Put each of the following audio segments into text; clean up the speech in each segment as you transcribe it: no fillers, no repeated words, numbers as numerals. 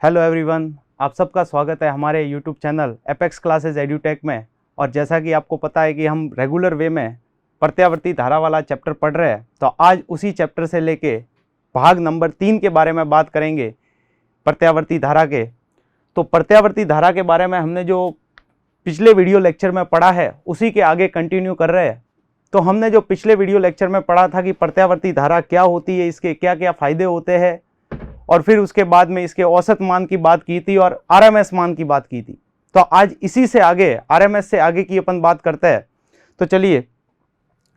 Hello everyone, आप सबका स्वागत है हमारे यूट्यूब चैनल एपेक्स क्लासेस एड्यूटेक में। और जैसा कि आपको पता है कि हम रेगुलर वे में प्रत्यावर्ती धारा वाला चैप्टर पढ़ रहे हैं, तो आज उसी चैप्टर से लेके भाग नंबर 3 के बारे में बात करेंगे, प्रत्यावर्ती धारा के। तो प्रत्यावर्ती धारा के बारे में हमने जो पिछले वीडियो लेक्चर में पढ़ा है उसी के आगे कंटिन्यू कर रहे हैं। तो हमने जो पिछले वीडियो लेक्चर में पढ़ा था कि प्रत्यावर्ती धारा क्या होती है, इसके क्या क्या फायदे होते हैं, और फिर उसके बाद में इसके औसत मान की बात की थी और आरएमएस मान की बात की थी। तो आज इसी से आगे आरएमएस से आगे की अपन बात करते हैं। तो चलिए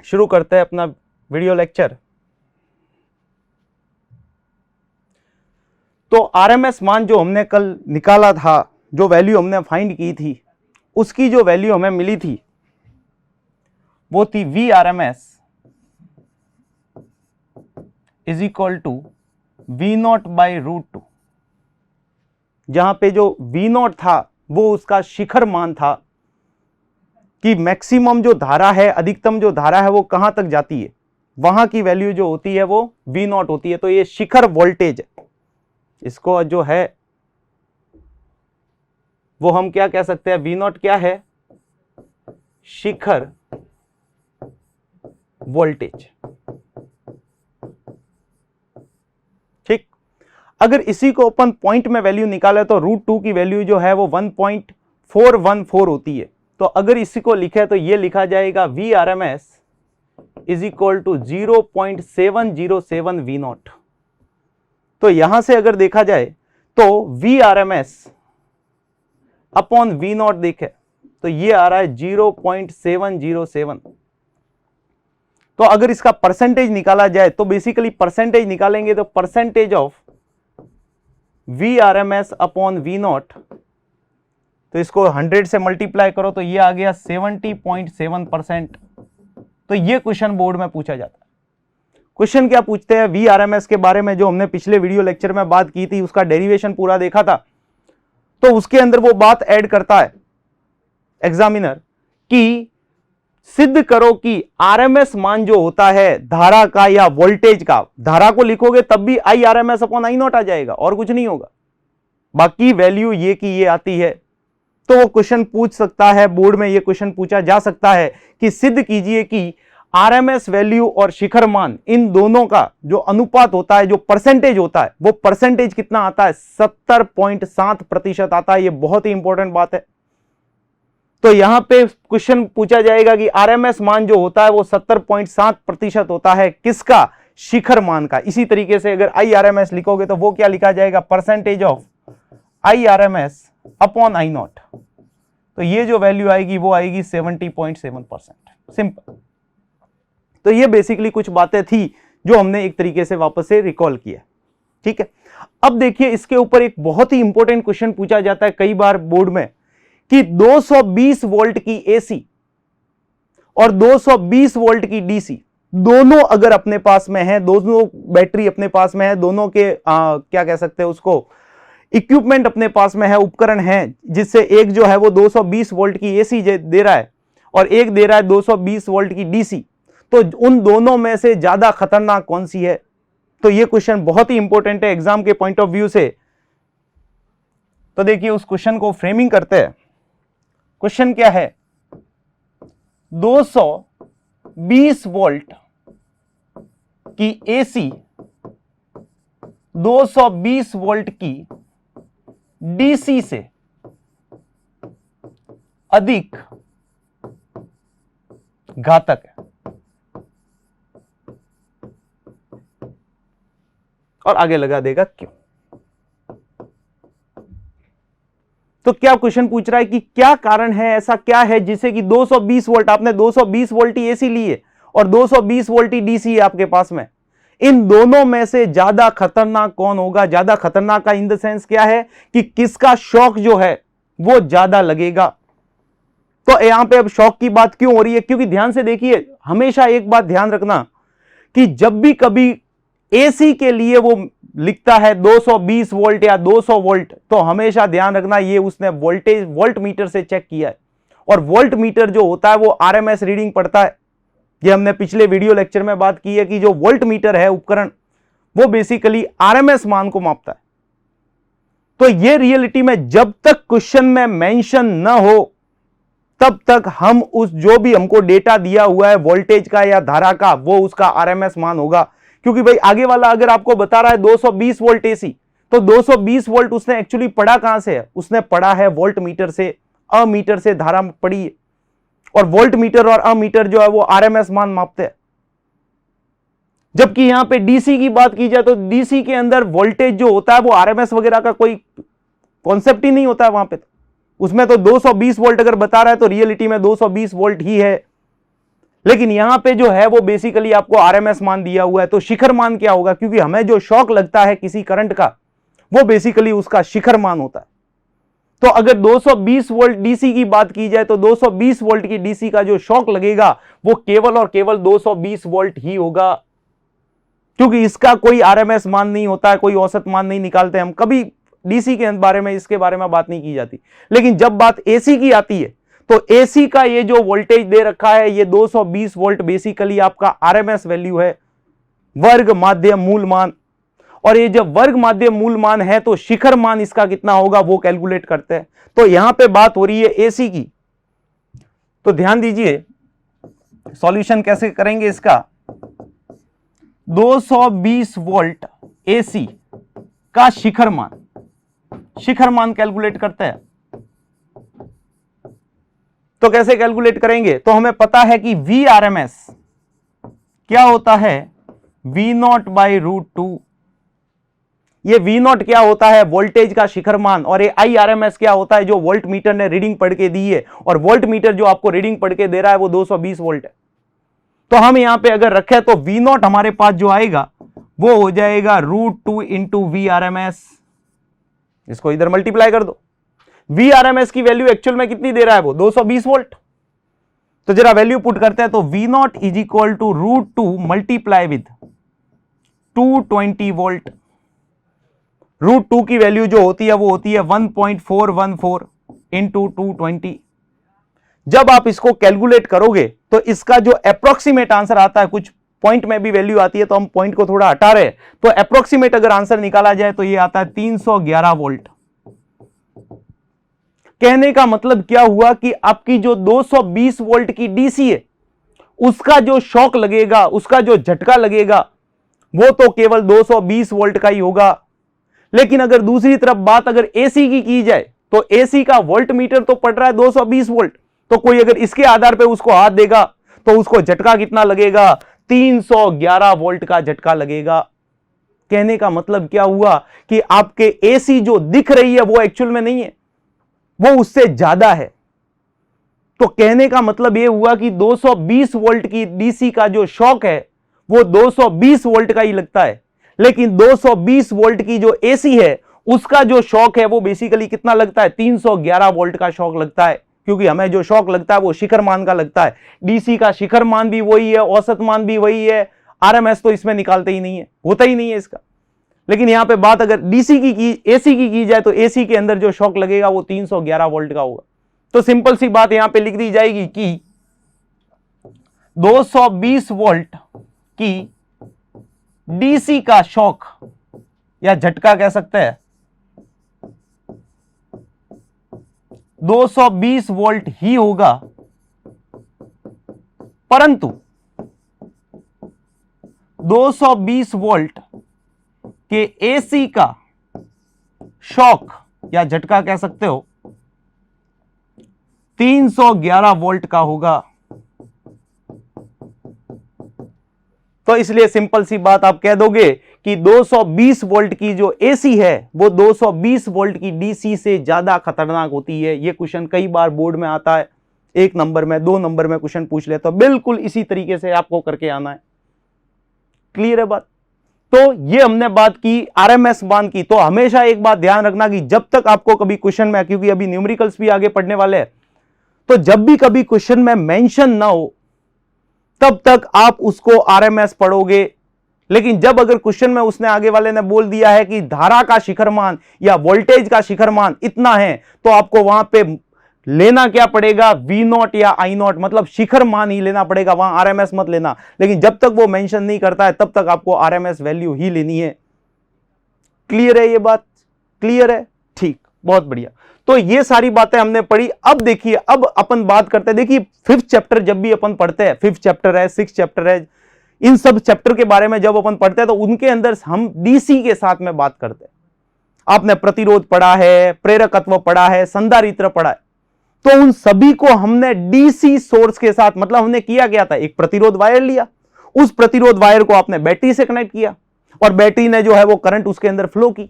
शुरू करते हैं अपना वीडियो लेक्चर। तो आरएमएस मान जो हमने कल निकाला था, जो वैल्यू हमने फाइंड की थी, उसकी जो वैल्यू हमें मिली थी वो थी V RMS is equal to V not by root 2। जहां पे जो वी नॉट था वो उसका शिखर मान था कि मैक्सिमम जो धारा है, अधिकतम जो धारा है वो कहां तक जाती है, वहां की वैल्यू जो होती है वो वी नॉट होती है। तो ये शिखर वोल्टेज, इसको जो है वो हम क्या कह सकते हैं, वी नॉट क्या है, शिखर वोल्टेज। ठीक, अगर इसी को अपन पॉइंट में वैल्यू निकाले तो रूट 2 की वैल्यू जो है वो 1.414 होती है। तो अगर इसी को लिखे तो ये लिखा जाएगा V R M S is equal to 0.707 V not. तो यहां से अगर देखा जाए तो V R M S upon V not देखे तो ये आ रहा है 0.707। तो अगर इसका परसेंटेज निकाला जाए तो बेसिकली परसेंटेज निकालेंगे तो percentage of V R M S upon V not, तो इसको 100 से मल्टीप्लाई करो तो ये आ गया 70.7%। तो ये क्वेश्चन बोर्ड में पूछा जाता है। क्वेश्चन क्या पूछते हैं, वी आर एम एस के बारे में जो हमने पिछले वीडियो लेक्चर में बात की थी, उसका डेरिवेशन पूरा देखा था। तो उसके अंदर वो बात ऐड करता है एग्जामिनर कि सिद्ध करो कि आरएमएस मान जो होता है धारा का या वोल्टेज का, धारा को लिखोगे तब भी I R M S upon I naught आ जाएगा और कुछ नहीं होगा, बाकी वैल्यू ये की ये आती है। तो वो क्वेश्चन पूछ सकता है, बोर्ड में ये क्वेश्चन पूछा जा सकता है कि सिद्ध कीजिए कि आरएमएस वैल्यू और शिखर मान, इन दोनों का जो अनुपात होता है, जो परसेंटेज होता है, वो परसेंटेज कितना आता है, 70.7% आता है। ये बहुत ही इंपॉर्टेंट बात है। तो यहां पे क्वेश्चन पूछा जाएगा कि आरएमएस मान जो होता है वो 70.7% होता है, किसका, शिखर मान का। इसी तरीके से अगर आई आरएमएस लिखोगे तो वो क्या लिखा जाएगा, percentage of I RMS upon I not. तो ये जो वैल्यू आएगी वो आएगी 70.7%। सिंपल। तो ये बेसिकली कुछ बातें थी जो हमने एक तरीके से वापस से रिकॉल किया। ठीक है, अब देखिए इसके ऊपर एक बहुत ही इंपॉर्टेंट क्वेश्चन पूछा जाता है कई बार बोर्ड में कि 220 वोल्ट की एसी और 220 वोल्ट की डीसी दोनों अगर अपने पास में है, दोनों बैटरी अपने पास में है, दोनों के क्या कह सकते हैं उसको, इक्विपमेंट अपने पास में है, उपकरण है, जिससे एक जो है वो 220 वोल्ट की एसी दे रहा है और एक दे रहा है 220 वोल्ट की डीसी। तो उन दोनों में से ज्यादा खतरनाक कौन सी है? तो ये क्वेश्चन बहुत ही इंपॉर्टेंट है एग्जाम के पॉइंट ऑफ व्यू से। तो देखिए उस क्वेश्चन को फ्रेमिंग करते हैं। क्वेश्चन क्या है, 220 वोल्ट की एसी 220 वोल्ट की डीसी से अधिक घातक है। और आगे लगा देगा क्यों। तो क्या क्वेश्चन पूछ रहा है कि क्या कारण है, ऐसा क्या है जिससे कि 220 वोल्ट, आपने 220 वोल्ट की एसी ली है और 220 वोल्ट की डीसी है आपके पास में, इन दोनों में से ज्यादा खतरनाक कौन होगा? ज्यादा खतरनाक का इन द सेंस क्या है कि किसका शॉक जो है वो ज्यादा लगेगा। तो यहां पे अब शॉक की बात क्यों हो रही है? क्योंकि ध्यान से देखिए, हमेशा एक बात ध्यान रखना कि जब भी कभी एसी के लिए वो लिखता है 220 वोल्ट या 200 वोल्ट, तो हमेशा ध्यान रखना ये उसने वोल्टेज वोल्ट मीटर से चेक किया है। और वोल्ट मीटर जो होता है वो आरएमएस रीडिंग पढ़ता है। ये हमने पिछले वीडियो लेक्चर में बात की है कि जो वोल्ट मीटर है उपकरण, वो बेसिकली आरएमएस मान को मापता है। तो ये रियलिटी में जब तक क्वेश्चन में मेंशन न हो तब तक हम उस जो भी हमको डेटा दिया हुआ है वोल्टेज का या धारा का, वो उसका आरएमएस मान होगा। क्योंकि भाई आगे वाला अगर आपको बता रहा है 220 वोल्ट एसी, तो 220 वोल्ट उसने एक्चुअली पढ़ा कहां से है? उसने पढ़ा है वोल्ट मीटर से, अमीटर से धारा पड़ी है। और वोल्ट मीटर और अमीटर जो है वो आरएमएस मान मापते हैं। जबकि यहां पे डीसी की बात की जाए तो डीसी के अंदर वोल्टेज जो होता है वो आरएमएस वगैरह का कोई कॉन्सेप्ट ही नहीं होता है वहां पे। उसमें तो 220 वोल्ट अगर बता रहा है तो रियलिटी में 220 वोल्ट ही है। लेकिन यहां पे जो है वो बेसिकली आपको आरएमएस मान दिया हुआ है। तो शिखर मान क्या होगा? क्योंकि हमें जो शॉक लगता है किसी करंट का वो बेसिकली उसका शिखर मान होता है। तो अगर 220 वोल्ट डीसी की बात की जाए तो 220 वोल्ट की डीसी का जो शॉक लगेगा वो केवल और केवल 220 वोल्ट ही होगा। क्योंकि इसका कोई आरएमएस मान नहीं होता है, कोई औसत मान नहीं निकालते हम कभी। डीसी के बारे में, इसके बारे में बात नहीं की जाती। लेकिन जब बात एसी की आती है तो एसी का ये जो वोल्टेज दे रखा है ये 220 वोल्ट बेसिकली आपका आरएमएस वैल्यू है, वर्ग माध्य मूल मान। और ये जब वर्ग माध्य मूल मान है तो शिखर मान इसका कितना होगा वो कैलकुलेट करते हैं। तो यहां पे बात हो रही है एसी की। तो ध्यान दीजिए सॉल्यूशन कैसे करेंगे इसका। 220 वोल्ट एसी का शिखर मान कैलकुलेट करते हैं। तो कैसे कैलकुलेट करेंगे? तो हमें पता है कि वी आरएमएस क्या होता है? V not by √2। ये वी नॉट क्या होता है? वोल्टेज का शिखर मान। और ये आई आरएमएस क्या होता है? जो वोल्ट मीटर ने रीडिंग पढ़ के दी है। और वोल्ट मीटर जो आपको रीडिंग पढ़ के दे रहा है वो 220 वोल्ट है। तो हम यहां पे अगर रखें तो वी नॉट हमारे पास जो आएगा वो हो जाएगा √2 इंटू वी आरएमएस। इसको इधर मल्टीप्लाई कर दो। वी आरएमएस की वैल्यू एक्चुअल में कितनी दे रहा है? वो 220 वोल्ट। तो जरा वैल्यू पुट करते हैं तो V not is equal to √2 multiply with 220 volt. √2 की वैल्यू जो होती है वो होती है 1.414 इंटू 220। जब आप इसको कैलकुलेट करोगे तो इसका जो अप्रोक्सीमेट आंसर आता है, कुछ पॉइंट में भी वैल्यू आती है तो हम पॉइंट को थोड़ा हटा रहे हैं, तो अप्रोक्सीमेट अगर आंसर निकाला जाए तो ये आता है 311 वोल्ट। कहने का मतलब क्या हुआ कि आपकी जो 220 वोल्ट की डीसी है उसका जो शॉक लगेगा, उसका जो झटका लगेगा वो तो केवल 220 वोल्ट का ही होगा। लेकिन अगर दूसरी तरफ बात अगर एसी की जाए तो एसी का वोल्ट मीटर तो पड़ रहा है 220 वोल्ट। तो कोई अगर इसके आधार पे उसको हाथ देगा तो उसको झटका कितना लगेगा? 311 वोल्ट का झटका लगेगा। कहने का मतलब क्या हुआ कि आपके एसी जो दिख रही है वो एक्चुअल में नहीं है, वो उससे ज्यादा है। तो कहने का मतलब यह हुआ कि 220 वोल्ट की डीसी का जो शॉक है वो 220 वोल्ट का ही लगता है। लेकिन 220 वोल्ट की जो एसी है उसका जो शॉक है वो बेसिकली कितना लगता है? 311 वोल्ट का शॉक लगता है। क्योंकि हमें जो शॉक लगता है वो शिखर मान का लगता है। डीसी का शिखर मान भी वही है, औसत मान भी वही है, आरएमएस तो इसमें निकालते ही नहीं है, होता ही नहीं है इसका। लेकिन यहां पे बात अगर डीसी की एसी की जाए तो एसी के अंदर जो शॉक लगेगा वो 311 वोल्ट का होगा। तो सिंपल सी बात यहां पे लिख दी जाएगी कि 220 वोल्ट की डीसी का शॉक या झटका कह सकते हैं 220 वोल्ट ही होगा, परंतु 220 वोल्ट के एसी का शॉक या झटका कह सकते हो 311 वोल्ट का होगा। तो इसलिए सिंपल सी बात आप कह दोगे कि 220 वोल्ट की जो एसी है वो 220 वोल्ट की डीसी से ज्यादा खतरनाक होती है। ये क्वेश्चन कई बार बोर्ड में आता है, 1 नंबर में 2 नंबर में क्वेश्चन पूछ ले, तो बिल्कुल इसी तरीके से आपको करके आना है। क्लियर है बात? तो ये हमने बात की आरएमएस मान की। तो हमेशा एक बात ध्यान रखना कि जब तक आपको कभी क्वेश्चन में, क्योंकि अभी न्यूमेरिकल्स भी आगे पढ़ने वाले हैं, तो जब भी कभी क्वेश्चन में मेंशन ना हो तब तक आप उसको आरएमएस पढ़ोगे। लेकिन जब अगर क्वेश्चन में उसने आगे वाले ने बोल दिया है कि धारा का शिखर मान या वोल्टेज का शिखर मान इतना है, तो आपको वहां पे लेना क्या पड़ेगा? वी नॉट या आई नॉट, मतलब शिखर मान ही लेना पड़ेगा, वहां आरएमएस मत लेना। लेकिन जब तक वो मेंशन नहीं करता है तब तक आपको आरएमएस वैल्यू ही लेनी है। क्लियर है ये बात? क्लियर है? ठीक, बहुत बढ़िया। तो ये सारी बातें हमने पढ़ी। अब देखिए, अब अपन बात करते हैं, देखिए 5th चैप्टर जब भी अपन पढ़ते हैं, 5th चैप्टर है, 6th चैप्टर है, इन सब चैप्टर के बारे में जब अपन पढ़ते हैं तो उनके अंदर हम डीसी के साथ में बात करते हैं। आपने प्रतिरोध पढ़ा है, प्रेरकत्व पढ़ा है, संधारित्र पढ़ा है, तो उन सभी को हमने डीसी सोर्स के साथ, मतलब हमने किया क्या था, एक प्रतिरोध वायर लिया, उस प्रतिरोध वायर को आपने बैटरी से कनेक्ट किया और बैटरी ने जो है वो करंट उसके अंदर फ्लो की।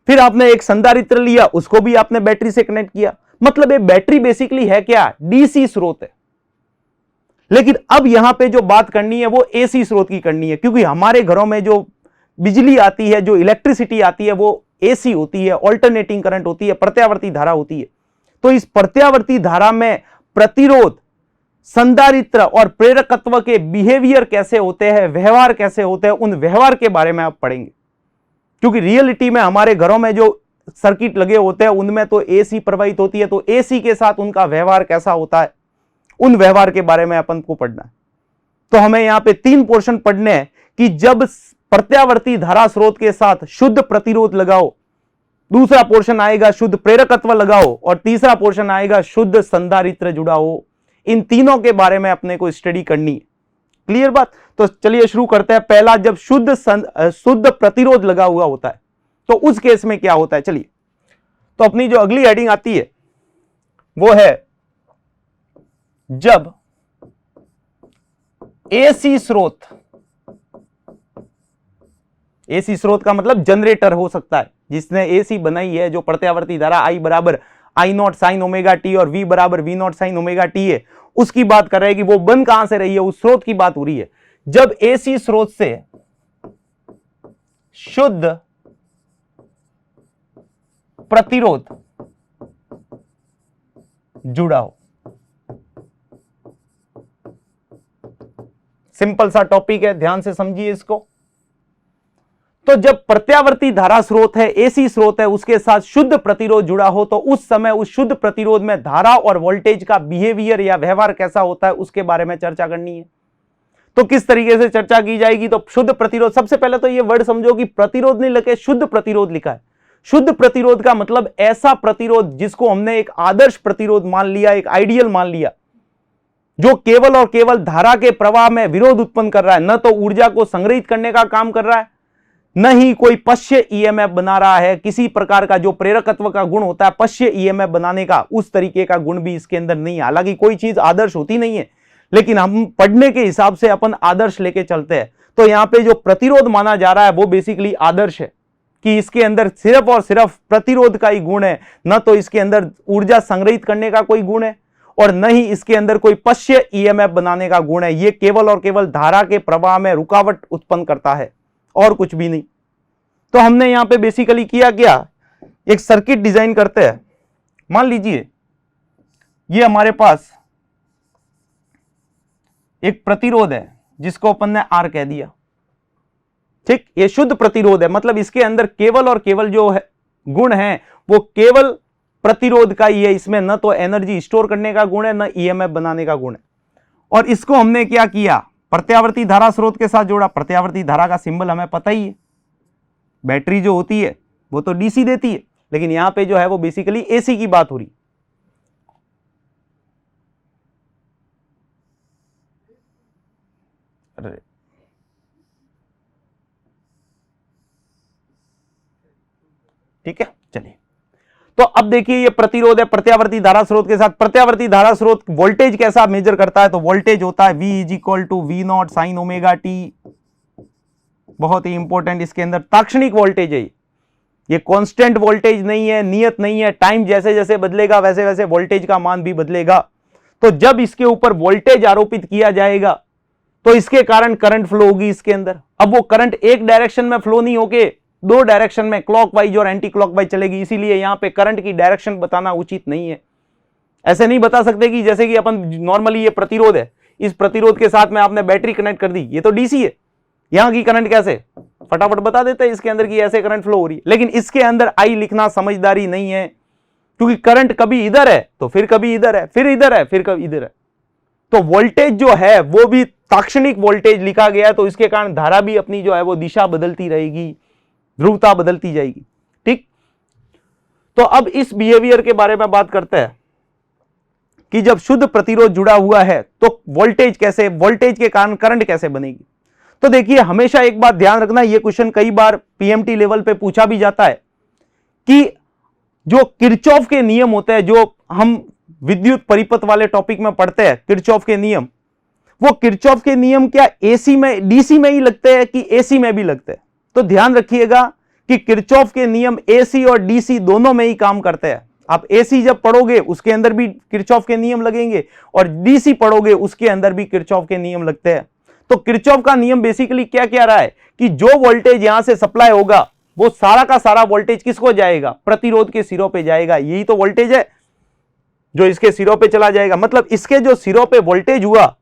फिर आपने एक संधारित्र लिया, उसको भी आपने बैटरी से कनेक्ट किया। मतलब ये बैटरी बेसिकली है क्या, डीसी स्रोत है। लेकिन अब यहां पे जो बात करनी है वो एसी स्रोत की करनी है, क्योंकि हमारे घरों में जो बिजली आती है, जो इलेक्ट्रिसिटी आती है, वो एसी होती है, ऑल्टरनेटिंग करंट होती है, प्रत्यावर्ती धारा होती है। तो इस प्रत्यावर्ती धारा में प्रतिरोध, संधारित्र और प्रेरकत्व के बिहेवियर कैसे होते हैं, व्यवहार कैसे होते हैं, उन व्यवहार के बारे में आप पढ़ेंगे। क्योंकि रियलिटी में हमारे घरों में जो सर्किट लगे होते हैं उनमें तो एसी प्रवाहित होती है, तो एसी के साथ उनका व्यवहार कैसा होता है, उन व्यवहार के बारे में अपन को पढ़ना है। तो हमें यहां पे 3 पोर्शन पढ़ने हैं कि जब प्रत्यावर्ती धारा स्रोत के साथ शुद्ध प्रतिरोध लगाओ, दूसरा पोर्शन आएगा शुद्ध प्रेरकत्व लगाओ, और तीसरा पोर्शन आएगा शुद्ध संधारित्र जुड़ा हो। इन तीनों के बारे में अपने को स्टडी करनी है। क्लियर बात? तो चलिए शुरू करते हैं। पहला, जब शुद्ध प्रतिरोध लगा हुआ होता है तो उस केस में क्या होता है। चलिए, तो अपनी जो अगली हेडिंग आती है वो है जब एसी स्रोत, एसी स्रोत का मतलब जनरेटर हो सकता है जिसने एसी बनाई है, जो प्रत्यावर्ती धारा I बराबर I not sine omega T और V बराबर V not sine omega T है, उसकी बात कर रहे हैं कि वो बन कहां से रही है, उस स्रोत की बात हो रही है। जब एसी स्रोत से शुद्ध प्रतिरोध जुड़ा हो, सिंपल सा टॉपिक है, ध्यान से समझिए इसको। तो जब प्रत्यावर्ती धारा स्रोत है, एसी स्रोत है, उसके साथ शुद्ध प्रतिरोध जुड़ा हो, तो उस समय उस शुद्ध प्रतिरोध में धारा और वोल्टेज का बिहेवियर या व्यवहार कैसा होता है उसके बारे में चर्चा करनी है। तो किस तरीके से चर्चा की जाएगी, तो शुद्ध प्रतिरोध, सबसे पहले तो ये वर्ड समझो कि प्रतिरोध नहीं लिखे, शुद्ध प्रतिरोध लिखा है। शुद्ध प्रतिरोध का मतलब ऐसा प्रतिरोध जिसको हमने एक आदर्श प्रतिरोध मान लिया, एक आइडियल मान लिया, जो केवल और केवल धारा के प्रवाह में विरोध उत्पन्न कर रहा है, न तो ऊर्जा को संग्रहित करने का काम कर रहा है, न ही कोई पश्य ईएमएफ बना रहा है। किसी प्रकार का जो प्रेरकत्व का गुण होता है पश्य ईएमएफ बनाने का, उस तरीके का गुण भी इसके अंदर नहीं है। हालांकि कोई चीज आदर्श होती नहीं है, लेकिन हम पढ़ने के हिसाब से अपन आदर्श लेके चलते हैं। तो यहां पे जो प्रतिरोध माना जा रहा है वो बेसिकली आदर्श है, कि इसके अंदर सिर्फ और सिर्फ प्रतिरोध का ही गुण है, न तो इसके अंदर ऊर्जा संग्रहित करने का कोई गुण है और न ही इसके अंदर कोई पश्य ईएमएफ बनाने का गुण है। ये केवल और केवल धारा के प्रवाह में रुकावट उत्पन्न करता है और कुछ भी नहीं। तो हमने यहां पे बेसिकली किया क्या, एक सर्किट डिजाइन करते हैं। मान लीजिए ये हमारे पास एक प्रतिरोध है जिसको अपन ने R कह दिया, ठीक। ये शुद्ध प्रतिरोध है, मतलब इसके अंदर केवल और केवल जो है गुण है वो केवल प्रतिरोध का ही है। इसमें न तो एनर्जी स्टोर करने का गुण है, न ईएमएफ बनाने का गुण है। और इसको हमने क्या किया, प्रत्यावर्ती धारा स्रोत के साथ जोड़ा। प्रत्यावर्ती धारा का सिंबल हमें पता ही है, बैटरी जो होती है वो तो डीसी देती है, लेकिन यहां पे जो है वो बेसिकली एसी की बात हो रही। ठीक है, चलिए। तो अब देखिए ये प्रतिरोध है प्रत्यावर्ती धारा स्रोत के साथ। प्रत्यावर्ती धारा स्रोत वोल्टेज कैसा मेजर करता है, तो वोल्टेज होता है V is equal to V not sine omega T. बहुत ही इंपॉर्टेंट, इसके अंदर ताक्षणिक वोल्टेज है, ये कांस्टेंट वोल्टेज नहीं है, नियत नहीं है। टाइम जैसे जैसे बदलेगा वैसे वैसे वोल्टेज का मान भी बदलेगा। तो जब इसके ऊपर वोल्टेज आरोपित किया जाएगा तो इसके कारण करंट फ्लो होगी इसके अंदर। अब वो करंट एक डायरेक्शन में फ्लो नहीं होके 2 डायरेक्शन में, क्लॉकवाइज और एंटी क्लॉकवाइज चलेगी। इसीलिए यहां पे करंट की डायरेक्शन बताना उचित नहीं है। ऐसे नहीं बता सकते कि जैसे कि अपन नॉर्मली ये प्रतिरोध है, इस प्रतिरोध के साथ में आपने बैटरी कनेक्ट कर दी, ये तो डीसी है, यहां की करंट कैसे, फटाफट बता देते हैं इसके अंदर की ऐसे करंट फ्लो हो रही है। लेकिन इसके अंदर आई लिखना समझदारी नहीं है, क्योंकि करंट कभी इधर है तो फिर कभी इधर है, फिर इधर है, फिर कभी इधर है। तो वोल्टेज जो है वो भी ताक्षणिक वोल्टेज लिखा गया है, तो इसके कारण धारा भी अपनी जो है वो दिशा बदलती रहेगी, ध्रुवता बदलती जाएगी, ठीक। तो अब इस बिहेवियर के बारे में बात करते हैं कि जब शुद्ध प्रतिरोध जुड़ा हुआ है तो वोल्टेज के कारण करंट कैसे बनेगी। तो देखिए, हमेशा एक बात ध्यान रखना, यह क्वेश्चन कई बार पीएमटी लेवल पे पूछा भी जाता है कि जो किरचॉफ के नियम होते हैं, जो हम विद्युत परिपथ वाले टॉपिक में पढ़ते हैं, किरचॉफ के नियम, वो किरचॉफ के नियम क्या एसी में, डीसी में ही लगते हैं कि एसी में भी लगते हैं। तो ध्यान रखिएगा कि किरचॉफ के नियम एसी और डीसी दोनों में ही काम करते हैं। आप एसी जब पढ़ोगे उसके अंदर भी किरचॉफ के नियम लगेंगे और डीसी पढ़ोगे उसके अंदर भी किरचॉफ के नियम लगते हैं। तो किरचॉफ का नियम बेसिकली क्या कह रहा है कि जो वोल्टेज यहां से सप्लाई होगा वो सारा का सारा वोल्टेज किसको जाएगा, प्रतिरोध के सिरों पे जाएगा। यही तो वोल्टेज है जो इसके सिरों पे चला जाएगा। मतलब इसके जो सिरों पे वोल्टेज हुआ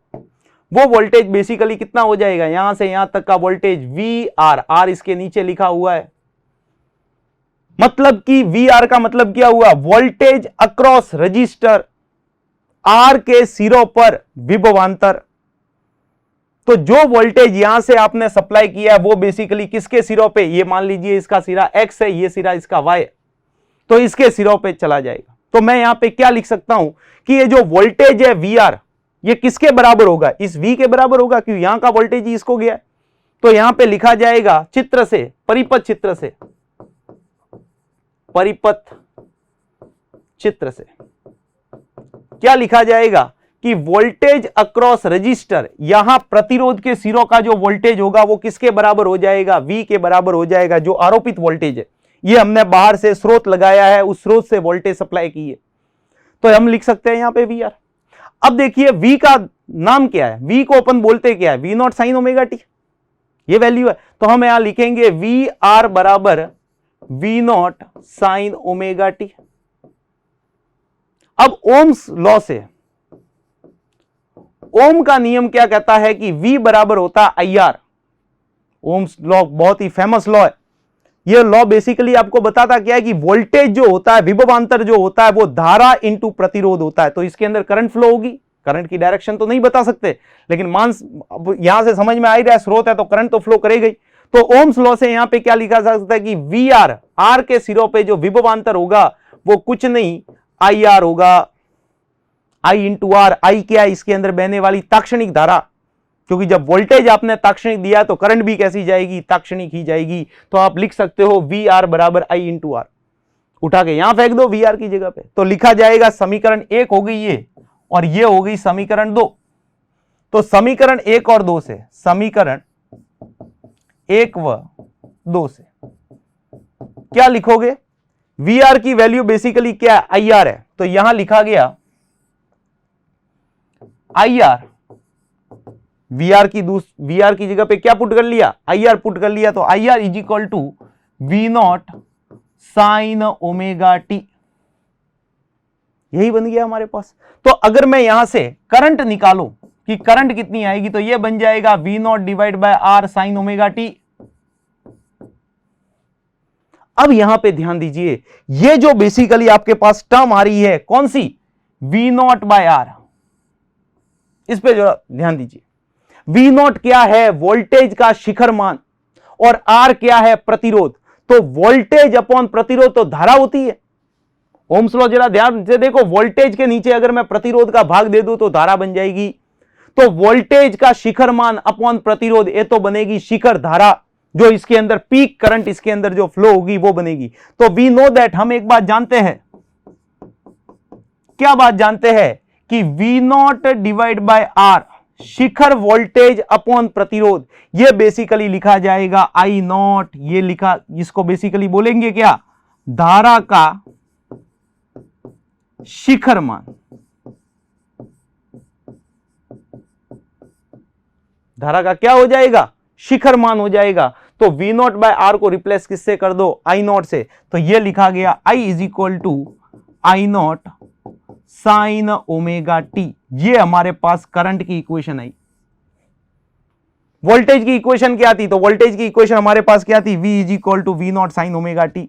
वो वोल्टेज बेसिकली कितना हो जाएगा, यहां से यहां तक का वोल्टेज वी आर इसके नीचे लिखा हुआ है। मतलब कि वी आर का मतलब क्या हुआ, वोल्टेज अक्रॉस रजिस्टर आर के सिरों पर विभवांतर। तो जो वोल्टेज यहां से आपने सप्लाई किया है वो बेसिकली किसके सिरों पे, ये मान लीजिए इसका सिरा एक्स है, ये सिरा इसका वाई है, तो इसके सिरों पे चला जाएगा। तो मैं यहां पे क्या लिख सकता हूं कि ये जो वोल्टेज है वी आर, ये किसके बराबर होगा, इस V के बराबर होगा, क्योंकि यहां का वोल्टेज ही इसको गया है। तो यहां पे लिखा जाएगा चित्र से, परिपथ चित्र से, परिपथ चित्र से क्या लिखा जाएगा कि वोल्टेज अक्रॉस रजिस्टर, यहां प्रतिरोध के सिरों का जो वोल्टेज होगा वो किसके बराबर हो जाएगा, V के बराबर हो जाएगा, जो आरोपित वोल्टेज है। ये हमने बाहर से स्रोत लगाया है, उस स्रोत से वोल्टेज सप्लाई की है, तो हम लिख सकते हैं यहां पे VR। अब देखिए V का नाम क्या है, V को अपन बोलते क्या है, V not sine omega T, ये वैल्यू है। तो हम यहां लिखेंगे VR बराबर V not sine omega T. अब ओम्स लॉ से, ओम का नियम क्या कहता है कि V बराबर होता है IR। ओम्स लॉ बहुत ही फेमस लॉ है। यह लॉ बेसिकली आपको बताता क्या है कि वोल्टेज जो होता है, विभवांतर जो होता है, वो धारा इंटू प्रतिरोध होता है। तो इसके अंदर करंट फ्लो होगी। करंट की डायरेक्शन तो नहीं बता सकते, लेकिन मान यहां से समझ में आ ही रहा है, स्रोत है तो करंट तो फ्लो करेगा ही। तो ओम्स लॉ से यहां पे क्या लिखा जा सकता है कि VR, आर के सिरों पे जो विभवांतर होगा वो कुछ नहीं IR होगा, I इंटू आर। आई क्या है, इसके अंदर बहने वाली ताक्षणिक धारा, क्योंकि जब वोल्टेज आपने ताक्षणिक दिया तो करंट भी कैसी जाएगी, ताक्षणिक ही जाएगी। तो आप लिख सकते हो VR बराबर I इंटू आर। उठा के यहां फेंक दो VR की जगह पे, तो लिखा जाएगा समीकरण 1 हो गई ये, और ये हो गई समीकरण 2। तो समीकरण 1 और 2 से, समीकरण 1 व 2 से क्या लिखोगे, VR की वैल्यू बेसिकली क्या है, IR है। तो यहां लिखा गया IR, VR की जगह पे क्या पुट कर लिया, IR पुट कर लिया। तो IR is equal to V not sine omega T, यही बन गया हमारे पास। तो अगर मैं यहां से करंट निकालूं कि करंट कितनी आएगी, तो यह बन जाएगा V not divide by R sign omega T. अब यहां पे ध्यान दीजिए, ये जो बेसिकली आपके पास टर्म आ रही है कौन सी, V नॉट बाय R, इस पे जो ध्यान दीजिए। V नॉट क्या है, वोल्टेज का शिखर मान, और R क्या है, प्रतिरोध। तो वोल्टेज अपॉन प्रतिरोध तो धारा होती है। ओम्स लॉ जरा ध्यान से देखो, वोल्टेज के नीचे अगर मैं प्रतिरोध का भाग दे दूं तो धारा बन जाएगी। तो वोल्टेज का शिखर मान अपॉन प्रतिरोध, ये तो बनेगी शिखर धारा, जो इसके अंदर पीक करंट इसके अंदर जो फ्लो होगी वो बनेगी। तो वी नो दैट, हम एक बात जानते हैं, क्या बात जानते हैं कि V not divide by R, Shikhar voltage upon प्रतिरोध, ये बेसिकली लिखा जाएगा I नॉट। ये लिखा, इसको बेसिकली बोलेंगे क्या, धारा का शिखर मान। धारा का क्या हो जाएगा, शिखर मान हो जाएगा। तो V नॉट बाय R को रिप्लेस किससे कर दो, I नॉट से। तो ये लिखा गया I is equal to I not sine omega T. ये हमारे पास करंट की इक्वेशन आई। वोल्टेज की इक्वेशन क्या थी, तो वोल्टेज की इक्वेशन हमारे पास क्या थी, V is equal to V not sine omega T.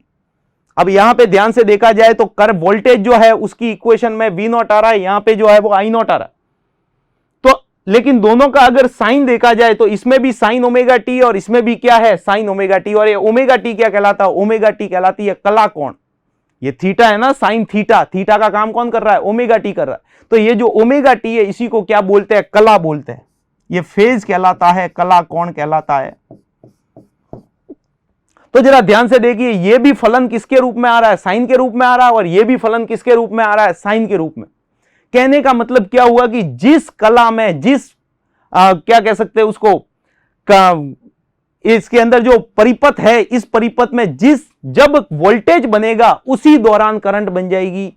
अब यहां पे ध्यान से देखा जाए तो कर वोल्टेज जो है उसकी इक्वेशन में V नॉट आ रहा है, यहां पे जो है वो I नॉट आ रहा है। तो लेकिन दोनों का अगर साइन देखा जाए तो इसमें भी साइन ओमेगा टी और इसमें भी क्या है, साइन ओमेगा टी। और ये ओमेगा टी क्या कहलाता है, ओमेगा टी कहलाती है कला कोण। ये थीटा है ना, साइन थीटा, थीटा का काम कौन कर रहा है, ओमेगा टी कर रहा है। तो ये जो ओमेगा टी है इसी को क्या बोलते हैं, कला बोलते हैं। ये फेज कहलाता है, कला कोण कहलाता है। तो जरा ध्यान से देखिए, ये भी फलन किसके रूप में आ रहा है, साइन के रूप में आ रहा है, और ये भी फलन किसके रूप में आ रहा है, साइन के रूप में। कहने का मतलब क्या हुआ कि जिस कला में, जिस क्या कह सकते हैं उसको, इसके अंदर जो परिपथ है, इस परिपथ में जब वोल्टेज बनेगा उसी दौरान करंट बन जाएगी।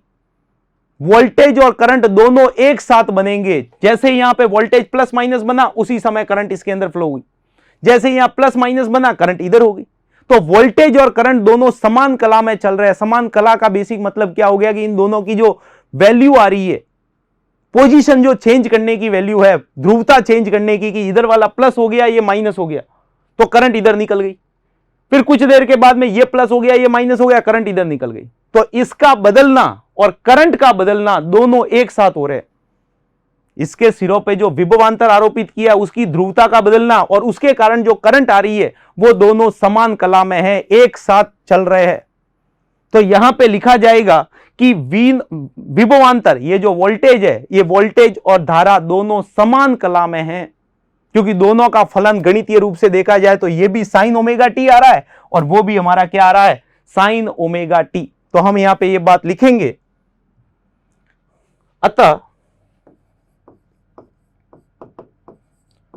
वोल्टेज और करंट दोनों एक साथ बनेंगे। जैसे यहां पे वोल्टेज प्लस माइनस बना, उसी समय करंट इसके अंदर फ्लो हुई। जैसे यहां प्लस माइनस बना, करंट इधर होगी। तो वोल्टेज और करंट दोनों समान कला में चल रहे हैं। समान कला का बेसिक मतलब क्या हो गया कि इन दोनों की जो वैल्यू आ रही है, पोजीशन जो चेंज करने की वैल्यू है, ध्रुवता चेंज करने की, कि इधर वाला प्लस हो गया, ये माइनस हो गया, तो करंट इधर निकल गई। फिर कुछ देर के बाद में ये प्लस हो गया, ये माइनस हो गया, करंट इधर निकल गई। तो इसका बदलना और करंट का बदलना दोनों एक साथ हो रहे हैं। इसके सिरों पे जो विभवांतर आरोपित किया उसकी ध्रुवता का बदलना और उसके कारण जो करंट आ रही है वो दोनों समान कला में है, एक साथ चल रहे हैं। तो यहां पे लिखा जाएगा कि विभवांतर, ये जो वोल्टेज है, ये वोल्टेज और धारा दोनों समान कला में है, क्योंकि दोनों का फलन गणितीय रूप से देखा जाए तो ये भी साइन ओमेगा टी आ रहा है और वो भी हमारा क्या आ रहा है, साइन ओमेगा टी। तो हम यहां पे ये बात लिखेंगे। अतः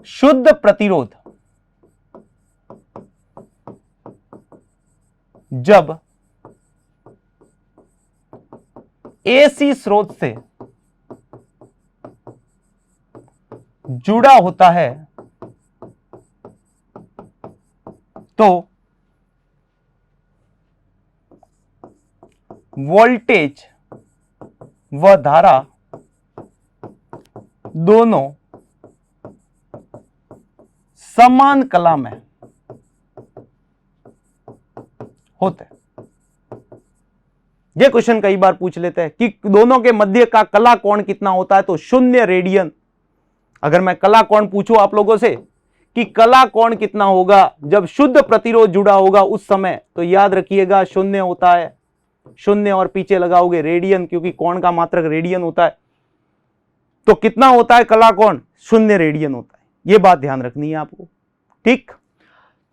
शुद्ध प्रतिरोध जब एसी स्रोत से जुड़ा होता है तो वोल्टेज व धारा दोनों समान कला में होते हैं। यह क्वेश्चन कई बार पूछ लेते हैं कि दोनों के मध्य का कला कोण कितना होता है, तो 0 रेडियन। अगर मैं कला कोण पूछूं आप लोगों से कि कला कोण कितना होगा जब शुद्ध प्रतिरोध जुड़ा होगा उस समय, तो याद रखिएगा 0 होता है। 0 और पीछे लगाओगे रेडियन, क्योंकि कोण का मात्रक रेडियन होता है। तो कितना होता है कला कोण, 0 रेडियन होता है। यह बात ध्यान रखनी है आपको, ठीक।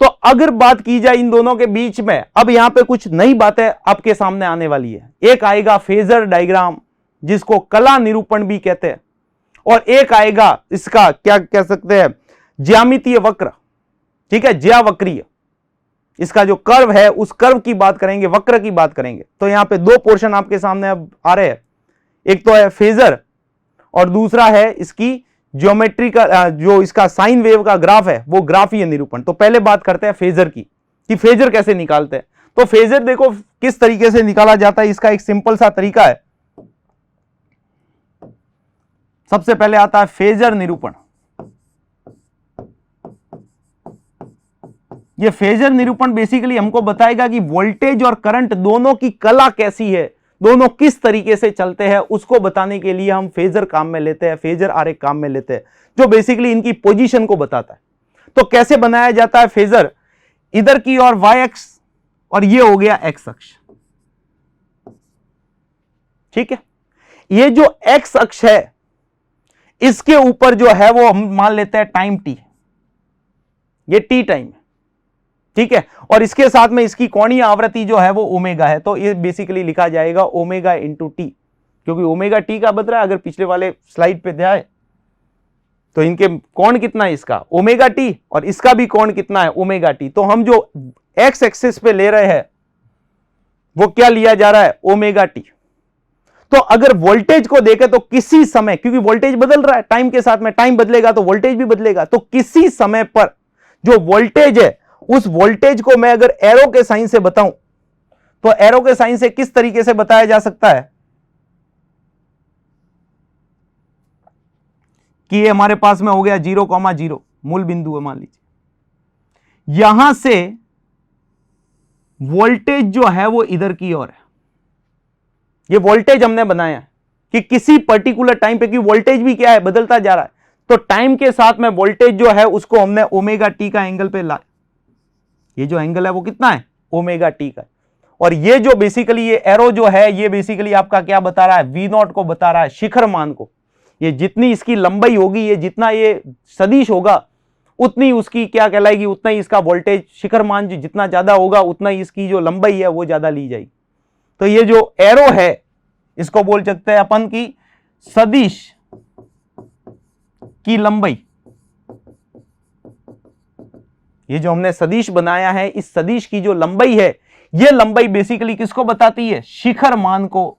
तो अगर बात की जाए इन दोनों के बीच में, अब यहां पे कुछ नई बातें आपके सामने आने वाली है। एक आएगा फेजर डायग्राम, जिसको कला निरूपण भी कहते हैं, और एक आएगा इसका क्या कह सकते हैं, ज्यामितीय वक्र, ठीक है, ज्यावक्रीय। इसका जो कर्व है उस कर्व की बात करेंगे, वक्र की बात करेंगे। तो यहां पे 2 पोर्शन आपके सामने अब आ रहे हैं। एक तो है फेजर और दूसरा है इसकी ज्योमेट्री का, जो इसका साइन वेव का ग्राफ है वो ग्राफीय निरूपण। तो पहले बात करते हैं फेजर की, कि फेजर कैसे निकालते हैं। तो फेजर देखो किस तरीके से निकाला जाता है, इसका एक सिंपल सा तरीका है। सबसे पहले आता है फेजर निरूपण। ये फेजर निरूपण बेसिकली हमको बताएगा कि वोल्टेज और करंट दोनों की कला कैसी है, दोनों किस तरीके से चलते हैं, उसको बताने के लिए हम फेजर काम में लेते हैं, फेजर आरेख काम में लेते हैं, जो बेसिकली इनकी पोजीशन को बताता है। तो कैसे बनाया जाता है फेजर, इधर की ओर y अक्ष और ये हो गया x अक्ष, ठीक है। ये जो x अक्ष है इसके ऊपर जो है वो हम मान लेते हैं टाइम t, ये t टाइम है, ठीक है। और इसके साथ में इसकी कोणीय आवृत्ति जो है वो ओमेगा है। तो ये बेसिकली लिखा जाएगा ओमेगा इंटू टी, क्योंकि ओमेगा टी का बदला, अगर पिछले वाले स्लाइड पे जाए तो इनके कोण कितना है, इसका ओमेगा टी, और इसका भी कोण कितना है, ओमेगा टी। तो हम जो एक्स एक्सिस पे ले रहे हैं वो क्या लिया जा रहा है, ओमेगा टी। तो अगर वोल्टेज को देखें तो किसी समय, क्योंकि वोल्टेज बदल रहा है टाइम के साथ में, टाइम बदलेगा तो वोल्टेज भी बदलेगा, तो किसी समय पर जो वोल्टेज है उस वोल्टेज को मैं अगर एरो के साइन से बताऊं, तो एरो के साइन से किस तरीके से बताया जा सकता है कि ये हमारे पास में हो गया 0,0 मूल बिंदु है, मान लीजिए। यहां से वोल्टेज जो है वो इधर की ओर है। ये वोल्टेज हमने बनाया है कि किसी पर्टिकुलर टाइम पे, कि वोल्टेज भी क्या है, बदलता जा रहा है। तो टाइम के साथ में वोल्टेज जो है उसको हमने ओमेगा टी का एंगल पे लाया। ये जो एंगल है वो कितना है, ओमेगा टी का है। और ये जो बेसिकली ये एरो जो है ये बेसिकली आपका क्या बता रहा है, V0 को बता रहा है, शिखर मान को। ये जितनी इसकी लंबाई होगी, ये जितना ये सदिश होगा उतनी उसकी क्या कहलाएगी, उतना ही इसका वोल्टेज शिखर मान जितना ज्यादा होगा उतना ही इसकी जो लंबाई है वो ज्यादा ली जाएगी। तो ये जो एरो है इसको बोल सकते हैं अपन की सदिश की लंबाई। ये जो हमने सदिश बनाया है, इस सदिश की जो लंबाई है, ये लंबाई बेसिकली किसको बताती है, शिखर मान को।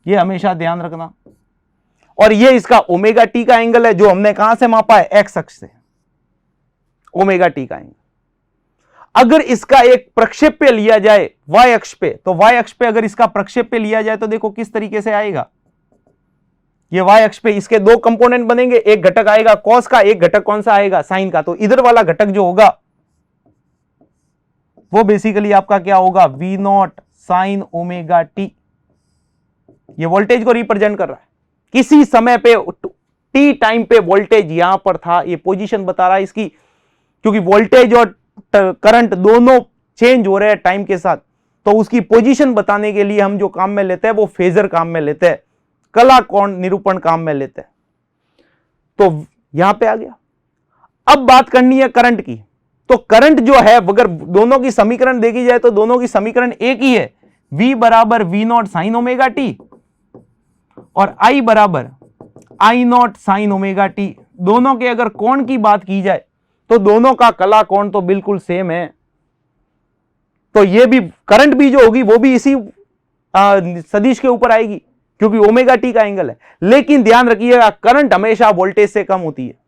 ये हमेशा ध्यान रखना। और ये इसका ओमेगा टी का एंगल है जो हमने कहां से मापा है, एक्स अक्ष से, ओमेगा टी का एंगल। अगर इसका एक प्रक्षेप्य लिया जाए वाई अक्ष पे, तो वाई अक्ष पे अगर इसका प्रक्षेप्य लिया जाए तो देखो किस तरीके से आएगा। ये वाई अक्ष पे इसके दो कंपोनेंट बनेंगे, एक घटक आएगा कॉस का, एक घटक कौन सा आएगा, साइन का। तो इधर वाला घटक जो होगा वो बेसिकली आपका क्या होगा, V0 साइन ओमेगा टी। ये वोल्टेज को रिप्रेजेंट कर रहा है। किसी समय पे टी टाइम पे वोल्टेज यहां पर था, ये पोजीशन बता रहा है इसकी, क्योंकि वोल्टेज और करंट दोनों चेंज हो रहे हैं टाइम के साथ। तो उसकी पोजीशन बताने के लिए हम जो काम में लेते हैं वो फेजर काम में लेते हैं, कला कोण निरूपण काम में लेते हैं। तो यहां पे आ गया। अब बात करनी है करंट की। तो करंट जो है, अगर दोनों की समीकरण देखी जाए तो दोनों की समीकरण एक ही है, V बराबर V0 साइन ओमेगा टी और I बराबर I0 साइन ओमेगा टी। दोनों के अगर कोण की बात की जाए तो दोनों का कला कोण तो बिल्कुल सेम है। तो ये भी करंट भी जो होगी वो भी इसी सदिश के ऊपर आएगी, क्योंकि ओमेगा टी का एंगल है। लेकिन ध्यान रखिएगा, करंट हमेशा वोल्टेज से कम होती है।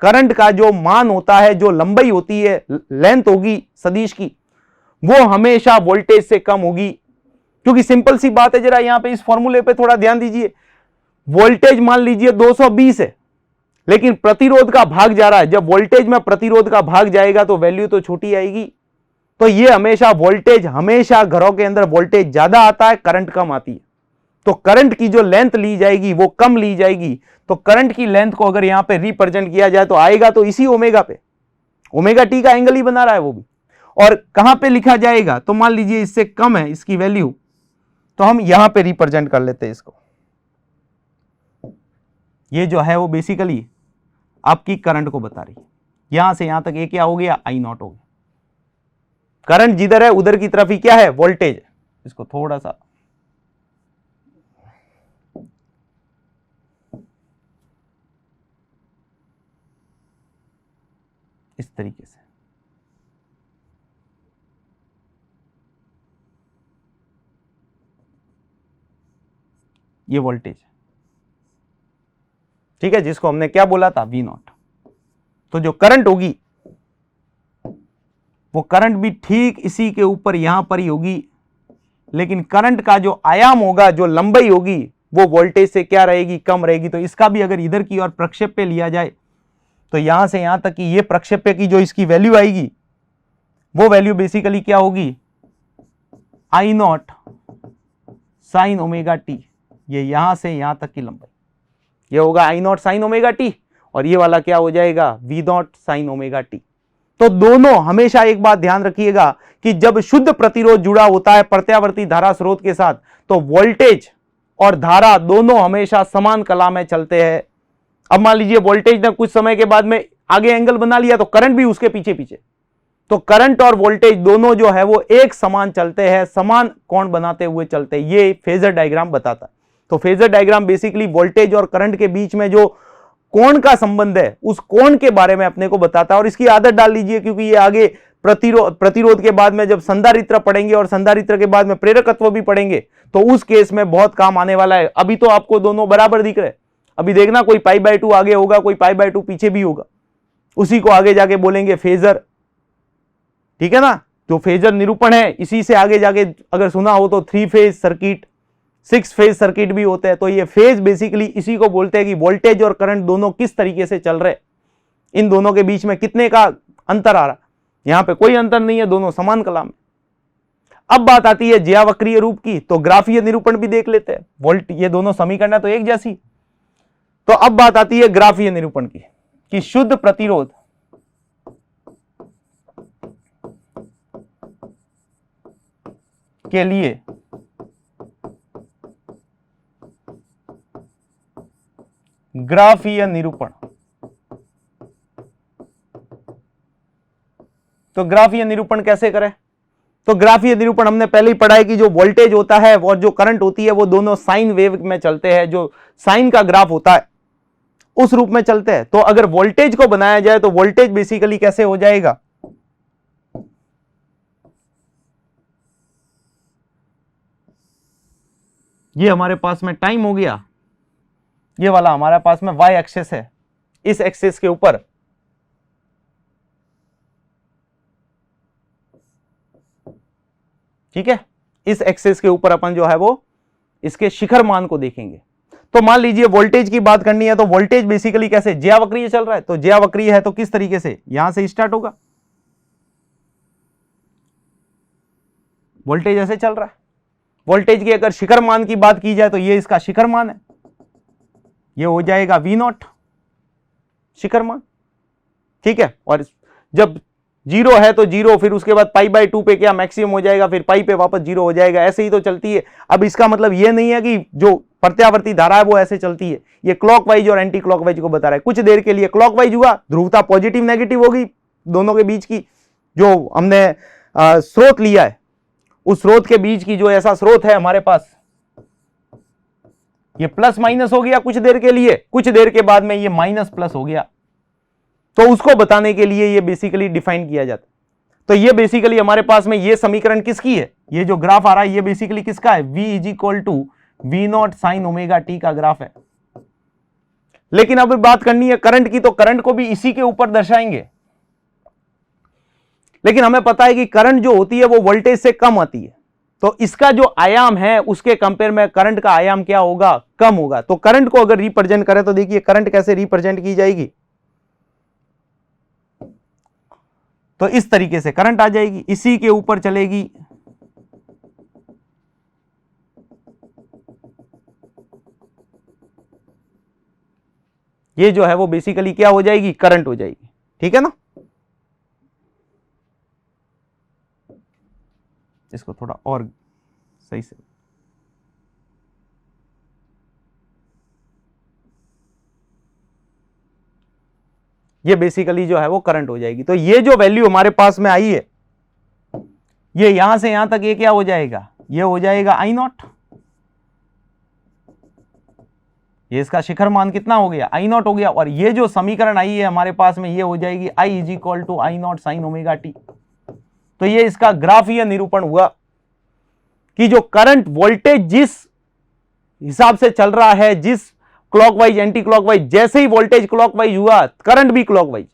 करंट का जो मान होता है, जो लंबाई होती है, लेंथ होगी सदिश की, वो हमेशा वोल्टेज से कम होगी। क्योंकि सिंपल सी बात है, जरा यहां पे इस फॉर्मूले पे थोड़ा ध्यान दीजिए। वोल्टेज मान लीजिए 220 है, लेकिन प्रतिरोध का भाग जा रहा है। जब वोल्टेज में प्रतिरोध का भाग जाएगा तो वैल्यू तो छोटी आएगी। तो ये हमेशा वोल्टेज, हमेशा घरों के अंदर वोल्टेज ज्यादा आता है, करंट कम आती है। तो करंट की जो लेंथ ली जाएगी वो कम ली जाएगी। तो करंट की लेंथ को अगर यहां पे रिप्रेजेंट किया जाए तो आएगा तो इसी ओमेगा पे, ओमेगा टी का एंगल ही बना रहा है वो भी। और कहां पे लिखा जाएगा, तो मान लीजिए इससे कम है इसकी वैल्यू, तो हम यहां पे रिप्रेजेंट कर लेते हैं इसको। ये जो है वो बेसिकली आपकी करंट को बता रही है। यहां से यहां तक ये क्या हो गया, I0 हो गया। करंट जिधर है उधर की तरफ ही क्या है, वोल्टेज। इसको थोड़ा सा इस तरीके से, ये वोल्टेज, ठीक है, जिसको हमने क्या बोला था, V0। तो जो करंट होगी वो करंट भी ठीक इसी के ऊपर यहां पर ही होगी, लेकिन करंट का जो आयाम होगा, जो लंबाई होगी, वो वोल्टेज से क्या रहेगी, कम रहेगी। तो इसका भी अगर इधर की ओर प्रक्षेप्य लिया जाए तो यहां से यहां तक कि ये प्रक्षेप्य की जो इसकी वैल्यू आएगी वो वैल्यू बेसिकली क्या होगी, I0 साइन ओमेगा टी। ये यहां से यहां तक की लंबाई, ये होगा I0 साइन ओमेगा टी, और ये वाला क्या हो जाएगा, V0 साइन ओमेगा टी। तो दोनों, हमेशा एक बात ध्यान रखिएगा कि जब शुद्ध प्रतिरोध जुड़ा होता है प्रत्यावर्ती धारा स्रोत के साथ, तो वोल्टेज और धारा दोनों हमेशा समान कला में चलते हैं। अब मान लीजिए वोल्टेज ने कुछ समय के बाद में आगे एंगल बना लिया, तो करंट भी उसके पीछे पीछे। तो करंट और वोल्टेज दोनों जो है वो एक समान चलते हैं, समान कोण बनाते हुए चलते हैं। ये फेजर डायग्राम बताता है। तो फेजर डायग्राम बेसिकली वोल्टेज और करंट के बीच में जो कोण का संबंध है, उस कोण के बारे में अपने को बताता है। और इसकी आदत डाल लीजिए, क्योंकि ये आगे प्रतिरोध के बाद में जब संधारित्र पढ़ेंगे और संधारित्र के बाद में प्रेरकत्व भी पढ़ेंगे, तो उस केस में बहुत काम आने वाला है। अभी तो आपको दोनों बराबर दिख रहे, अभी देखना कोई π/2 आगे होगा, कोई π/2 पीछे भी होगा, उसी को आगे जाके बोलेंगे फेजर, ठीक है ना। जो फेजर निरूपण है, इसी से आगे जाके अगर सुना हो तो 3 फेज सर्किट, 6 फेज सर्किट भी होते हैं। तो ये फेज बेसिकली इसी को बोलते हैं कि वोल्टेज और करंट दोनों किस तरीके से चल रहे, इन दोनों के बीच में कितने का अंतर आ रहा। यहां पे कोई अंतर नहीं है, दोनों समान कला में। अब बात आती है ज्यावक्रीय रूप की, तो ग्राफीय निरूपण भी देख लेते हैं। वोल्ट, ये दोनों समीकरण तो एक जैसी। तो अब बात आती है ग्राफीय निरूपण की, कि शुद्ध प्रतिरोध के लिए ग्राफीय निरूपण। तो ग्राफीय निरूपण कैसे करें? तो ग्राफीय निरूपण हमने पहले ही पढ़ा है कि जो वोल्टेज होता है और जो करंट होती है वो दोनों साइन वेव में चलते हैं, जो साइन का ग्राफ होता है उस रूप में चलते हैं। तो अगर वोल्टेज को बनाया जाए तो वोल्टेज बेसिकली कैसे हो जाएगा? ये हमारे पास में टाइम हो गया, ये वाला हमारे पास में y एक्सिस है, इस एक्सिस के ऊपर ठीक है, इस एक्सिस के ऊपर अपन जो है वो इसके शिखर मान को देखेंगे। तो मान लीजिए वोल्टेज की बात करनी है तो वोल्टेज बेसिकली कैसे, ज्यावक्रीय चल रहा है, तो ज्यावक्रीय है तो किस तरीके से, यहां से स्टार्ट होगा, वोल्टेज ऐसे चल रहा है। वोल्टेज की अगर शिखर मान की बात की जाए तो ये इसका शिखर मान है, ये हो जाएगा V0 शिखर मान, ठीक है। और जब जीरो है तो जीरो, फिर उसके बाद π/2 पे क्या मैक्सिमम हो जाएगा, फिर पाई पे वापस जीरो हो जाएगा, ऐसे ही तो चलती है। अब इसका मतलब ये नहीं है कि जो प्रत्यावर्ती धारा है वो ऐसे चलती है, ये क्लॉकवाइज और एंटी क्लॉकवाइज को बता रहा है। कुछ देर के लिए क्लॉकवाइज हुआ, ध्रुवता पॉजिटिव नेगेटिव होगी दोनों के बीच की, जो हमने स्रोत लिया है उस स्रोत के बीच की, जो ऐसा स्रोत है हमारे पास, ये प्लस माइनस हो गया कुछ देर के लिए, कुछ देर के बाद में ये माइनस प्लस हो गया, तो उसको बताने के लिए ये बेसिकली डिफाइन किया जाता है। तो ये बेसिकली हमारे पास में ये समीकरण किसकी है, ये जो ग्राफ आ रहा है ये बेसिकली किसका है, V = V0 sin ωt का ग्राफ है। लेकिन अब बात करनी है करंट की, तो करंट को भी इसी के ऊपर दर्शाएंगे, लेकिन हमें पता है कि करंट जो होती है वो वोल्टेज से कम आती है, तो इसका जो आयाम है उसके कंपेयर में करंट का आयाम क्या होगा, कम होगा। तो करंट को अगर रिप्रेजेंट करें तो देखिए करंट कैसे रिप्रेजेंट की जाएगी, तो इस तरीके से करंट आ जाएगी, इसी के ऊपर चलेगी, ये जो है वो बेसिकली क्या हो जाएगी, करंट हो जाएगी, ठीक है ना। इसको थोड़ा और सही से, ये बेसिकली जो है वो करंट हो जाएगी। तो ये जो वैल्यू हमारे पास में आई है, ये यहां से यहां तक ये क्या हो जाएगा, ये हो जाएगा I0, ये इसका शिखर मान कितना हो गया, I0 हो गया। और ये जो समीकरण आई है हमारे पास में, ये हो जाएगी I = I0 sin ωt। तो ये इसका ग्राफीय निरूपण हुआ कि जो करंट वोल्टेज जिस हिसाब से चल रहा है, जिस क्लॉकवाइज एंटी क्लॉकवाइज, जैसे ही वोल्टेज क्लॉकवाइज हुआ करंट भी क्लॉकवाइज,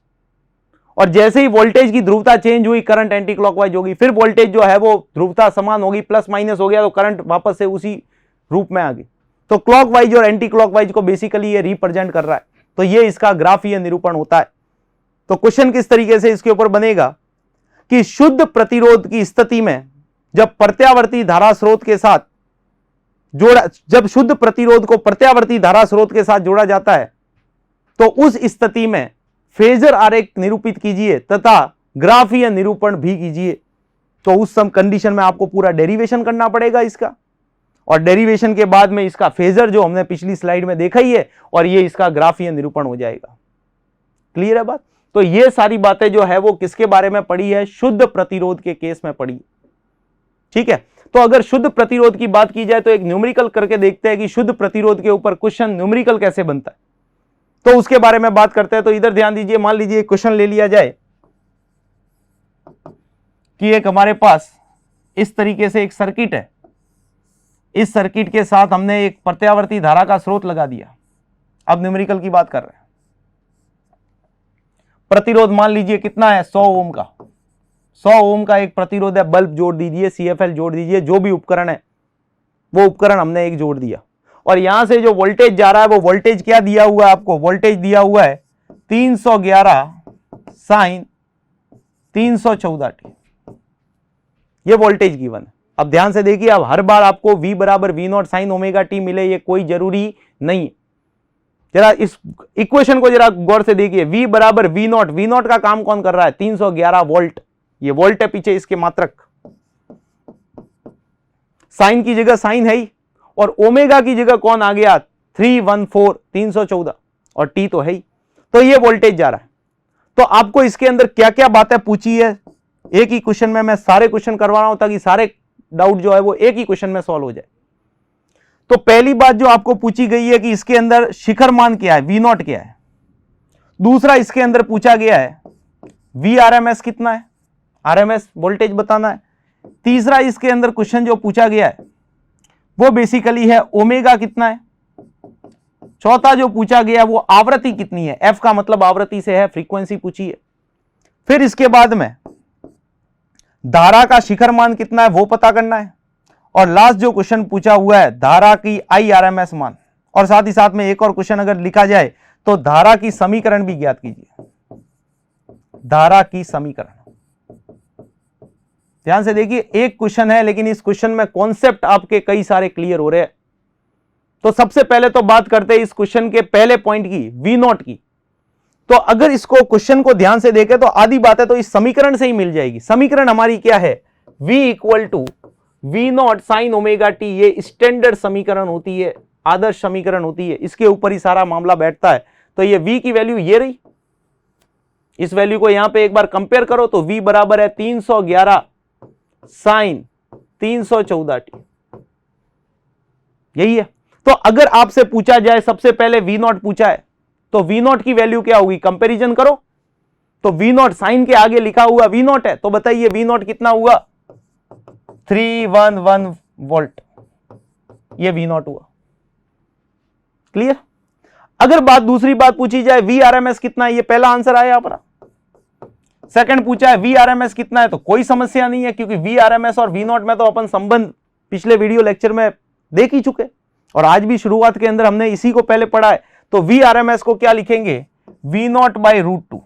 और जैसे ही वोल्टेज की ध्रुवता चेंज हुई करंट एंटी क्लॉकवाइज होगी, फिर वोल्टेज जो है वो ध्रुवता समान होगी, प्लस माइनस हो गया तो करंट वापस से उसी रूप में आ गई। तो क्लॉकवाइज और एंटी क्लॉकवाइज को बेसिकली ये रिप्रेजेंट कर रहा है, तो ये इसका ग्राफीय निरूपण होता है। तो क्वेश्चन किस तरीके से इसके ऊपर बनेगा कि शुद्ध प्रतिरोध की स्थिति में जब प्रत्यावर्ती धारा स्रोत के साथ जोड़ा, जब शुद्ध प्रतिरोध को प्रत्यावर्ती धारा स्रोत के साथ जोड़ा जाता है तो उस स्थिति में फेजर आरेख निरूपित कीजिए तथा ग्राफीय निरूपण भी कीजिए। तो उस सम कंडीशन में आपको पूरा डेरिवेशन करना पड़ेगा इसका, और डेरिवेशन के बाद में इसका फेजर जो हमने पिछली स्लाइड में देखा ही है, और ये इसका ग्राफीय निरूपण हो जाएगा। क्लियर है बात? तो ये सारी बातें जो है वो किसके बारे में पढ़ी है, शुद्ध प्रतिरोध के केस में पढ़ी, ठीक है। तो अगर शुद्ध प्रतिरोध की बात की जाए तो एक न्यूमेरिकल करके देखते हैं कि शुद्ध प्रतिरोध के ऊपर क्वेश्चन न्यूमेरिकल कैसे बनता है, तो उसके बारे में बात करते हैं। तो इधर ध्यान दीजिए, मान लीजिए क्वेश्चन ले लिया जाए कि एक हमारे पास इस तरीके से एक सर्किट है, इस सर्किट के साथ हमने एक प्रत्यावर्ती धारा का स्रोत लगा दिया। अब न्यूमेरिकल की बात कर रहे हैं। प्रतिरोध मान लीजिए कितना है, 100 ओम का, 100 ओम का एक प्रतिरोध है। बल्ब जोड़ दीजिए, CFL जोड़ दीजिए, जो भी उपकरण है वो उपकरण हमने एक जोड़ दिया। और यहां से जो वोल्टेज जा रहा है वो वोल्टेज क्या दिया हुआ है आपको, वोल्टेज दिया हुआ है 311 साइन 314t, ये वोल्टेज गिवन है। अब ध्यान से देखिए, अब हर बार आपको V = V0 sin ωt मिले ये कोई जरूरी नहीं। जरा इस इक्वेशन को जरा गौर से देखिए, V = V0, V0 का काम कौन कर रहा है, 311 वोल्ट, ये वोल्ट है पीछे इसके मात्रक, साइन की जगह साइन है ही, और ओमेगा की जगह कौन आ गया 314 314, और टी तो है ही, तो ये वोल्टेज जा रहा है। तो आपको इसके अंदर क्या क्या बातें पूछी है, एक ही क्वेश्चन में मैं सारे क्वेश्चन करवा रहा हूं ताकि सारे डाउट जो है वो एक ही क्वेश्चन में सॉल्व हो जाए। तो पहली बात जो आपको पूछी गई है कि इसके अंदर शिखर मान क्या है, वी नॉट क्या है। दूसरा इसके अंदर पूछा गया है वी आरएमएस कितना है, आरएमएस वोल्टेज बताना है। तीसरा इसके अंदर क्वेश्चन जो पूछा गया है वो बेसिकली है ओमेगा कितना है। चौथा जो पूछा गया वो आवृत्ति कितनी है, एफ का मतलब आवृत्ति से है, फ्रीक्वेंसी पूछी है। फिर इसके बाद में धारा का शिखर मान कितना है वो पता करना है, और लास्ट जो क्वेश्चन पूछा हुआ है धारा की IRMS मान, और साथ ही साथ में एक और क्वेश्चन अगर लिखा जाए तो धारा की समीकरण भी ज्ञात कीजिए, धारा की समीकरण। ध्यान से देखिए, एक क्वेश्चन है लेकिन इस क्वेश्चन में कॉन्सेप्ट आपके कई सारे क्लियर हो रहे हैं। तो सबसे पहले तो बात करते हैं इस क्वेश्चन के पहले पॉइंट की, वी नॉट की। तो अगर इसको क्वेश्चन को ध्यान से देखें तो आधी बातें तो इस समीकरण से ही मिल जाएगी। समीकरण हमारी क्या है, v equal to V not sine omega T, ये स्टैंडर्ड समीकरण होती है, आदर्श समीकरण होती है, इसके ऊपर ही सारा मामला बैठता है। तो ये v की वैल्यू ये रही, इस वैल्यू को यहां पे एक बार कंपेयर करो तो v बराबर है 311 साइन 314 टी, यही है। तो अगर आपसे पूछा जाए सबसे पहले वी नॉट पूछा है तो वी नॉट की वैल्यू क्या होगी, कंपैरिजन करो। तो वी नॉट साइन के आगे लिखा हुआ वी नॉट है, तो बताइए वी नॉट कितना हुआ 311 वोल्ट, ये वी नॉट हुआ। क्लियर। अगर दूसरी बात पूछी जाए वी आरएमएस कितना है, ये पहला आंसर आया अपना। सेकंड पूछा है वी आरएमएस कितना है, तो कोई समस्या नहीं है क्योंकि वी आरएमएस और वी नॉट में तो अपन संबंध पिछले वीडियो लेक्चर में देख ही चुके, और आज भी शुरुआत के अंदर हमने इसी को पहले पढ़ा है। तो वी आरएमएस को क्या लिखेंगे, वी नॉट बाई √2।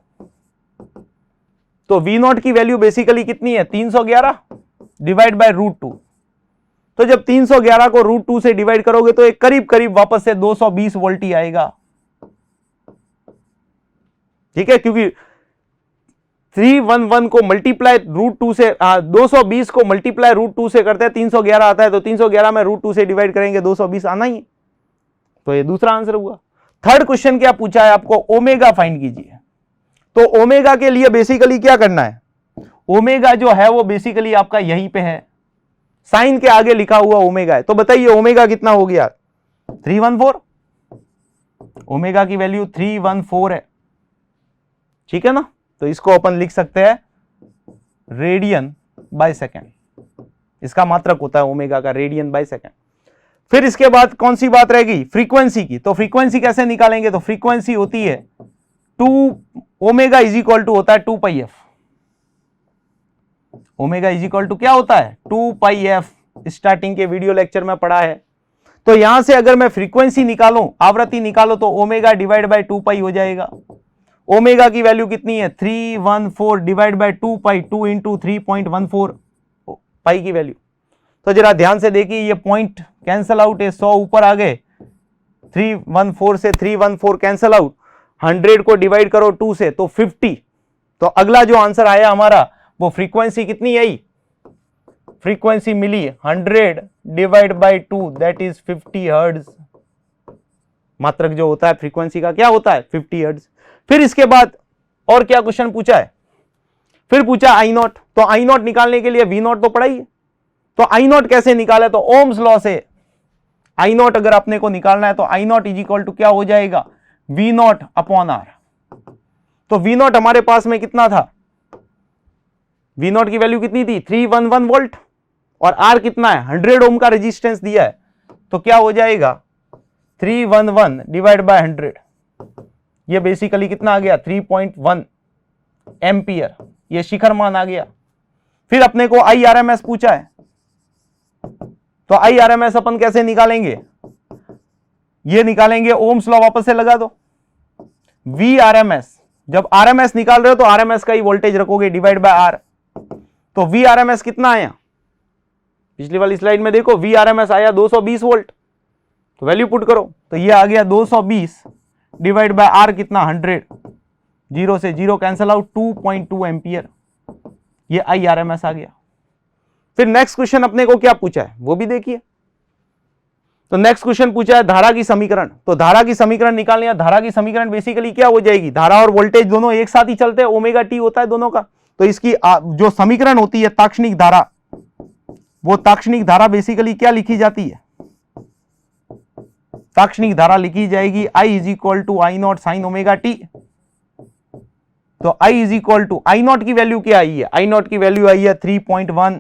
तो वी नॉट की वैल्यू बेसिकली कितनी है 311 डिवाइड बाय √2। तो जब 311 को √2 से डिवाइड करोगे तो एक करीब करीब वापस से 220 वोल्ट ही आएगा। ठीक है, क्योंकि 311 को मल्टीप्लाई √2 से 220 को मल्टीप्लाई √2 से करते हैं 311 आता है, तो 311 में √2 से डिवाइड करेंगे 220 आना ही। तो ये दूसरा आंसर हुआ। थर्ड क्वेश्चन क्या पूछा है आपको, ओमेगा फाइंड कीजिए। तो ओमेगा के लिए बेसिकली क्या करना है, ओमेगा जो है वो बेसिकली आपका यहीं पे है, साइन के आगे लिखा हुआ ओमेगा है। तो बताइए ओमेगा कितना हो गया 314, ओमेगा की वैल्यू 314 है। ठीक है ना, तो इसको अपन लिख सकते हैं रेडियन बाय सेकेंड, इसका मात्रक होता है ओमेगा का रेडियन बाय सेकेंड। फिर इसके बाद कौन सी बात रहेगी, फ्रीक्वेंसी की। तो फ्रीक्वेंसी कैसे निकालेंगे, तो फ्रीक्वेंसी होती है 2 ओमेगा इज इक्वल टू होता है 2 pi F. Omega is equal to क्या होता है 2 पाई एफ, स्टार्टिंग के वीडियो लेक्चर में पढ़ा है। तो यहां से अगर मैं फ्रीक्वेंसी निकालूं, आवृत्ति निकालो, तो ओमेगा डिवाइड बाय 2 पाई हो जाएगा। ओमेगा की वैल्यू कितनी है 314 डिवाइड बाय 2 पाई, 2 इंटू 3.14 पाई की वैल्यू। तो जरा ध्यान से देखिए, ये पॉइंट कैंसल आउट है, 100 ऊपर आ गए, 314 से 314 कैंसल आउट, 100 को डिवाइड करो 2 से तो 50। तो अगला जो आंसर आया हमारा वो फ्रीक्वेंसी कितनी आई, फ्रीक्वेंसी मिली 100 divide by 2 that is 50 hertz. मात्रक जो होता है फ्रीक्वेंसी का क्या होता है 50 हर्ट्ज। फिर इसके बाद और क्या क्वेश्चन पूछा है, फिर पूछा आई नॉट। तो आई नॉट निकालने के लिए वी नॉट तो पढ़ा ही है, तो आई नॉट कैसे निकाले, तो ओम्स लॉ से आई नॉट अगर अपने को निकालना है तो आई नॉट इज इक्वल टू क्या हो जाएगा वी नॉट अपॉन आर। तो वी नॉट हमारे पास में कितना था, वी नॉट की वैल्यू कितनी थी 311 वोल्ट, और आर कितना है 100 ओम का रेजिस्टेंस दिया है, तो क्या हो जाएगा 311 डिवाइड बाय 100, ये बेसिकली कितना आ गया 3.1 एम्पियर, ये शिखर मान आ गया। फिर अपने को IRMS पूछा है, तो IRMS अपन कैसे निकालेंगे, ये निकालेंगे ओम्स लॉ वापस से लगा दो। VRMS, जब RMS निकाल रहे हो तो RMS का ही वोल्टेज रखोगे डिवाइड बाय R। तो VRMS कितना आया, पिछली वाली स्लाइड में देखो VRMS आया 220 वोल्ट, तो वैल्यू पुट करो तो ये आ गया 220 डिवाइड बाय R कितना 100, 0 से 0 कैंसल आउट 2.2 एम्पियर, ये IRMS आ गया। फिर नेक्स्ट क्वेश्चन अपने को क्या पूछा है वो भी देखिए। तो नेक्स्ट क्वेश्चन पूछा है धारा की समीकरण। तो धारा की समीकरण निकालनी है। धारा की समीकरण बेसिकली क्या हो जाएगी, धारा और वोल्टेज दोनों एक साथ ही चलते हैं, ओमेगा टी होता है दोनों का। तो इसकी जो समीकरण होती है ताक्षणिक धारा, वो ताक्षणिक धारा बेसिकली क्या लिखी जाती है, ताक्षणिक धारा लिखी जाएगी I is equal to I not sine omega T. तो I is equal to I not की वैल्यू क्या आई है, आई नॉट की वैल्यू आई है 3.1,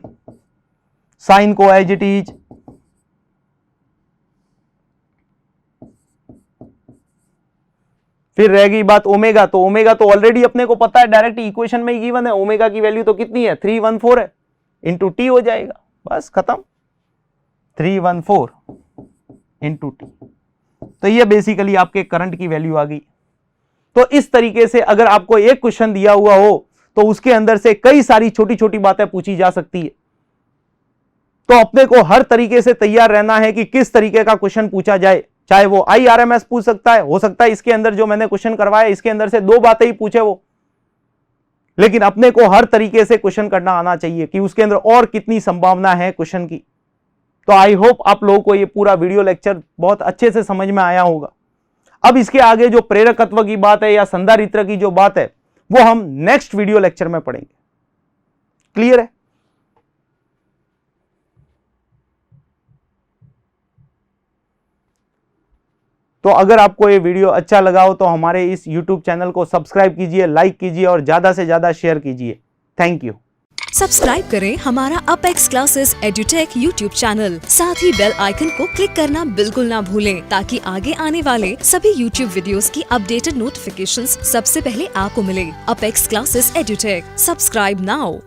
साइन को एज इट इज फिर रह गई बात ओमेगा। तो ओमेगा तो ऑलरेडी अपने को पता है, डायरेक्ट इक्वेशन में ही गिवन है। ओमेगा की वैल्यू तो कितनी है 314 है, इंटू टी हो जाएगा, बस खत्म, 314 इंटू टी। तो ये बेसिकली आपके करंट की वैल्यू आ गई। तो इस तरीके से अगर आपको एक क्वेश्चन दिया हुआ हो तो उसके अंदर से कई सारी छोटी छोटी बातें पूछी जा सकती है। तो अपने को हर तरीके से तैयार रहना है कि किस तरीके का क्वेश्चन पूछा जाए, चाहे वो IRMS पूछ सकता है, हो सकता है इसके अंदर जो मैंने क्वेश्चन करवाया इसके अंदर से 2 बातें ही पूछे वो, लेकिन अपने को हर तरीके से क्वेश्चन करना आना चाहिए कि उसके अंदर और कितनी संभावना है क्वेश्चन की। तो आई होप आप लोगों को ये पूरा वीडियो लेक्चर बहुत अच्छे से समझ में आया होगा। अब इसके आगे जो प्रेरकत्व की बात है या संधारित्र की जो बात है वो हम नेक्स्ट वीडियो लेक्चर में पढ़ेंगे। क्लियर है? तो अगर आपको ये वीडियो अच्छा लगा हो तो हमारे इस YouTube चैनल को सब्सक्राइब कीजिए, लाइक कीजिए और ज्यादा से ज्यादा शेयर कीजिए। Thank you. सब्सक्राइब करें हमारा अपेक्स क्लासेस एड्यूटेक YouTube चैनल, साथ ही बेल आइकन को क्लिक करना बिल्कुल ना भूलें ताकि आगे आने वाले सभी YouTube वीडियोस की अपडेटेड नोटिफिकेशंस सबसे पहले आपको मिले। Apex classes edutech, subscribe now.